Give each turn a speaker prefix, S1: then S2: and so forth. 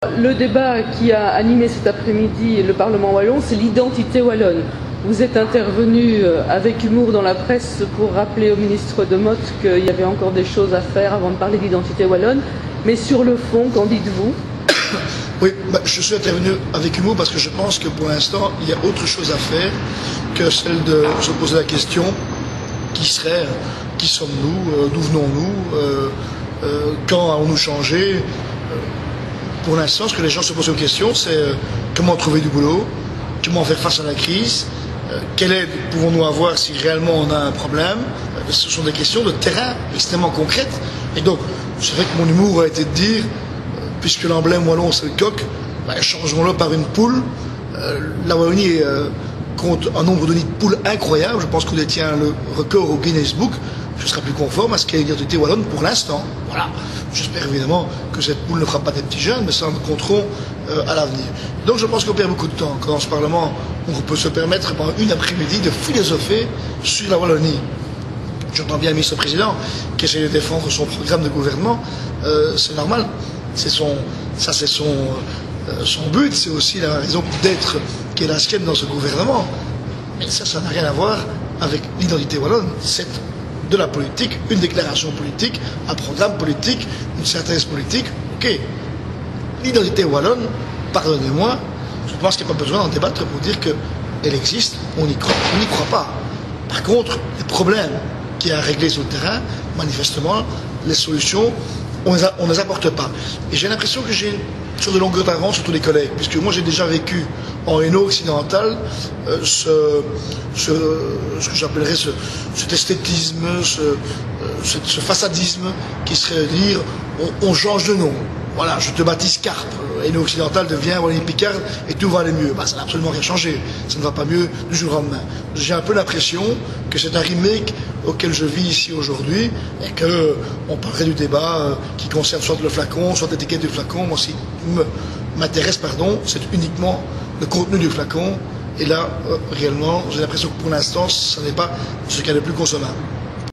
S1: Le débat qui a animé cet après-midi le Parlement wallon, c'est l'identité wallonne. Vous êtes intervenu avec humour dans la presse pour rappeler au ministre de Motte qu'il y avait encore des choses à faire avant de parler d'identité wallonne. Mais sur le fond, qu'en dites-vous?
S2: Oui, je suis intervenu avec humour parce que je pense que pour l'instant, il y a autre chose à faire que celle de se poser la question qui serait, qui sommes-nous, d'où venons-nous, quand allons-nous changer. Pour l'instant, ce que les gens se posent comme question, c'est comment trouver du boulot, comment faire face à la crise, quelle aide pouvons-nous avoir si réellement on a un problème. Ce sont des questions de terrain extrêmement concrètes. Et donc, c'est vrai que mon humour a été de dire, puisque l'emblème wallon c'est le coq, changeons-le par une poule. La Wallonie compte un nombre de nids de poules incroyable. Je pense qu'on détient le record au Guinness Book. Je serai plus conforme à ce qu'est l'identité wallonne pour l'instant. Voilà. J'espère évidemment que cette poule ne fera pas des petits jeunes, mais ça nous compterons à l'avenir. Donc je pense qu'on perd beaucoup de temps. Quand dans ce Parlement, on peut se permettre pendant une après-midi de philosopher sur la Wallonie. J'entends bien le ministre-président qui essaie de défendre son programme de gouvernement. C'est normal. Son but, c'est aussi la raison d'être qui est la sienne dans ce gouvernement. Mais ça n'a rien à voir avec l'identité wallonne. C'est de la politique, une déclaration politique, un programme politique, une synthèse politique. Ok. L'identité wallonne, pardonnez-moi, je pense qu'il n'y a pas besoin d'en débattre pour dire qu'elle existe, on n'y croit pas. Par contre, les problèmes qu'il y a à régler sur le terrain, manifestement, les solutions, on ne les apporte pas. Et j'ai l'impression que j'ai une sorte de longueur d'avance sur tous les collègues, puisque moi j'ai déjà vécu en Hainaut occidental ce que j'appellerais cet esthétisme, ce façadisme qui serait de dire on change de nom. Voilà, je te baptise Carpe, Hainaut occidental devient Wallonie-Picarde et tout va aller mieux. Ça n'a absolument rien changé, ça ne va pas mieux du jour au lendemain. J'ai un peu l'impression que c'est un remake auquel je vis ici aujourd'hui et qu'on parlerait du débat qui concerne soit le flacon, soit l'étiquette du flacon. Moi, ce qui m'intéresse, c'est uniquement le contenu du flacon. Et là, réellement, j'ai l'impression que pour l'instant, ce n'est pas ce qu'il y a de plus consommable.